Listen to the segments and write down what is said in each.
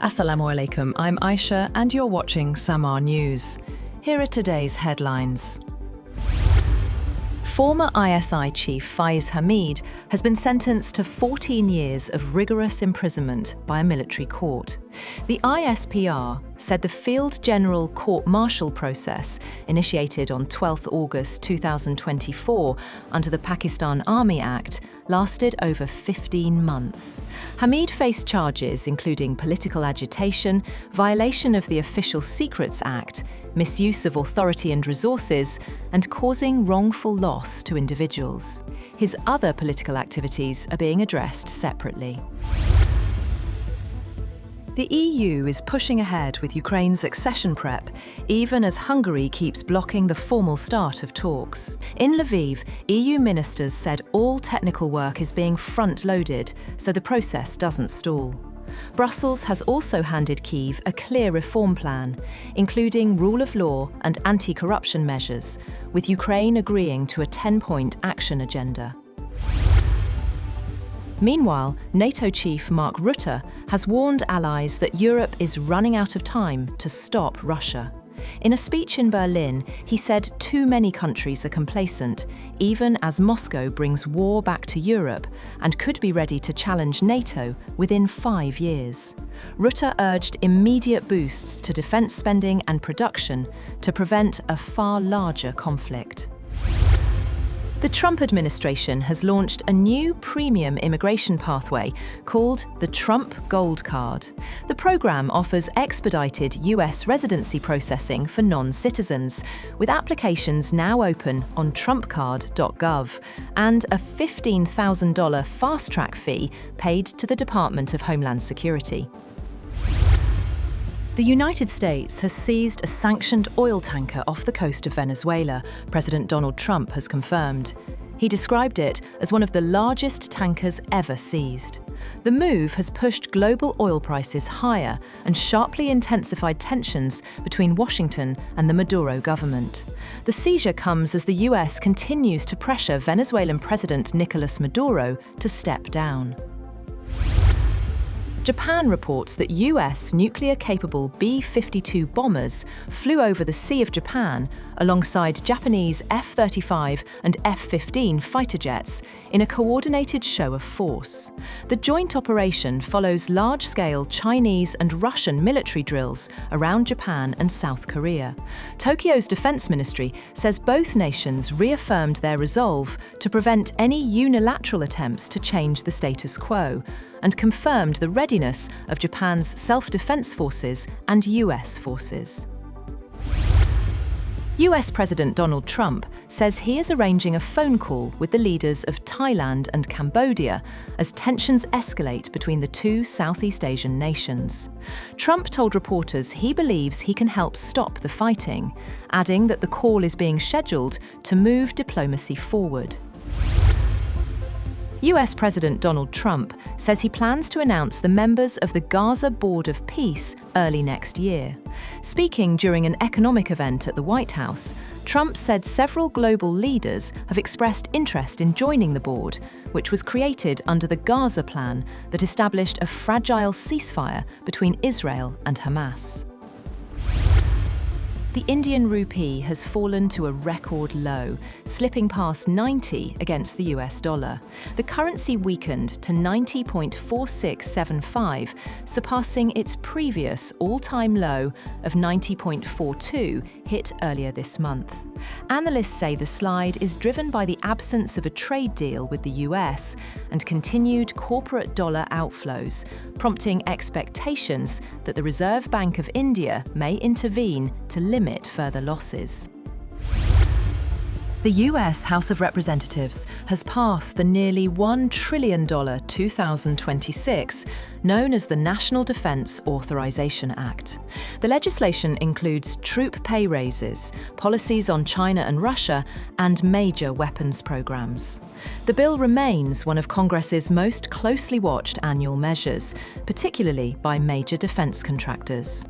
Assalamu alaikum, I'm Aisha and you're watching Samaa News. Here are today's headlines. Former ISI chief Faiz Hameed has been sentenced to 14 years of rigorous imprisonment by a military court. The ISPR said the Field General Court-Martial process, initiated on 12 August 2024 under the Pakistan Army Act, lasted over 15 months. Hameed faced charges including political agitation, violation of the Official Secrets Act, misuse of authority and resources, and causing wrongful loss to individuals. His other political activities are being addressed separately. The EU is pushing ahead with Ukraine's accession prep, even as Hungary keeps blocking the formal start of talks. In Lviv, EU ministers said all technical work is being front-loaded, so the process doesn't stall. Brussels has also handed Kyiv a clear reform plan, including rule of law and anti-corruption measures, with Ukraine agreeing to a 10-point action agenda. Meanwhile, NATO chief Mark Rutte has warned allies that Europe is running out of time to stop Russia. In a speech in Berlin, he said too many countries are complacent, even as Moscow brings war back to Europe and could be ready to challenge NATO within 5 years. Rutte urged immediate boosts to defence spending and production to prevent a far larger conflict. The Trump administration has launched a new premium immigration pathway called the Trump Gold Card. The program offers expedited US residency processing for non-citizens, with applications now open on trumpcard.gov, and a $15,000 fast-track fee paid to the Department of Homeland Security. The United States has seized a sanctioned oil tanker off the coast of Venezuela, President Donald Trump has confirmed. He described it as one of the largest tankers ever seized. The move has pushed global oil prices higher and sharply intensified tensions between Washington and the Maduro government. The seizure comes as the US continues to pressure Venezuelan President Nicolas Maduro to step down. Japan reports that US nuclear-capable B-52 bombers flew over the Sea of Japan alongside Japanese F-35 and F-15 fighter jets in a coordinated show of force. The joint operation follows large-scale Chinese and Russian military drills around Japan and South Korea. Tokyo's defense ministry says both nations reaffirmed their resolve to prevent any unilateral attempts to change the status quo, and confirmed the readiness of Japan's self-defense forces and US forces. US President Donald Trump says he is arranging a phone call with the leaders of Thailand and Cambodia as tensions escalate between the two Southeast Asian nations. Trump told reporters he believes he can help stop the fighting, adding that the call is being scheduled to move diplomacy forward. US President Donald Trump says he plans to announce the members of the Gaza Board of Peace early next year. Speaking during an economic event at the White House, Trump said several global leaders have expressed interest in joining the board, which was created under the Gaza plan that established a fragile ceasefire between Israel and Hamas. The Indian rupee has fallen to a record low, slipping past 90 against the US dollar. The currency weakened to 90.4675, surpassing its previous all-time low of 90.42 hit earlier this month. Analysts say the slide is driven by the absence of a trade deal with the US and continued corporate dollar outflows, prompting expectations that the Reserve Bank of India may intervene to limit further losses. The US House of Representatives has passed the nearly $1 trillion 2026, known as the National Defense Authorization Act. The legislation includes troop pay raises, policies on China and Russia, and major weapons programs. The bill remains one of Congress's most closely watched annual measures, particularly by major defense contractors.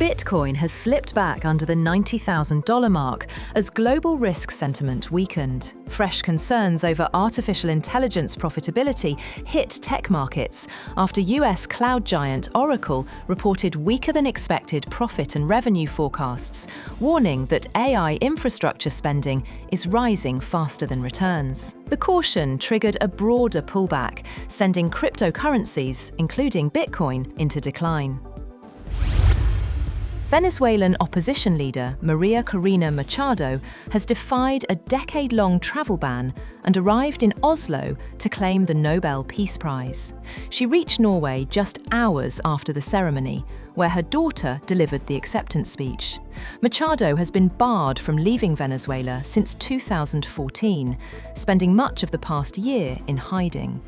Bitcoin has slipped back under the $90,000 mark as global risk sentiment weakened. Fresh concerns over artificial intelligence profitability hit tech markets after US cloud giant Oracle reported weaker than expected profit and revenue forecasts, warning that AI infrastructure spending is rising faster than returns. The caution triggered a broader pullback, sending cryptocurrencies, including Bitcoin, into decline. Venezuelan opposition leader Maria Corina Machado has defied a decade-long travel ban and arrived in Oslo to claim the Nobel Peace Prize. She reached Norway just hours after the ceremony, where her daughter delivered the acceptance speech. Machado has been barred from leaving Venezuela since 2014, spending much of the past year in hiding.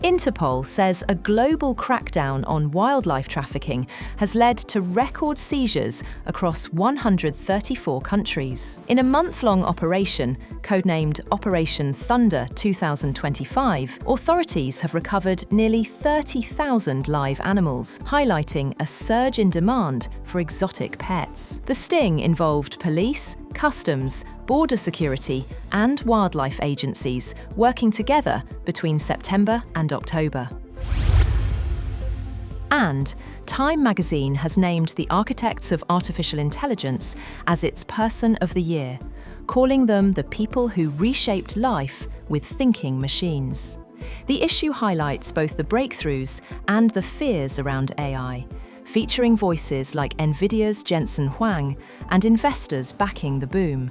Interpol says a global crackdown on wildlife trafficking has led to record seizures across 134 countries. In a month-long operation, codenamed Operation Thunder 2025, authorities have recovered nearly 30,000 live animals, highlighting a surge in demand for exotic pets. The sting involved police, customs, border security and wildlife agencies working together between September and October. And Time magazine has named the architects of artificial intelligence as its Person of the Year, calling them the people who reshaped life with thinking machines. The issue highlights both the breakthroughs and the fears around AI, featuring voices like Nvidia's Jensen Huang and investors backing the boom,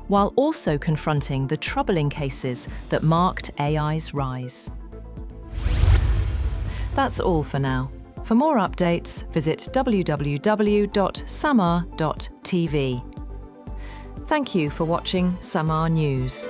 while also confronting the troubling cases that marked AI's rise. That's all for now. For more updates, visit www.samaa.tv. Thank you for watching Samaa News.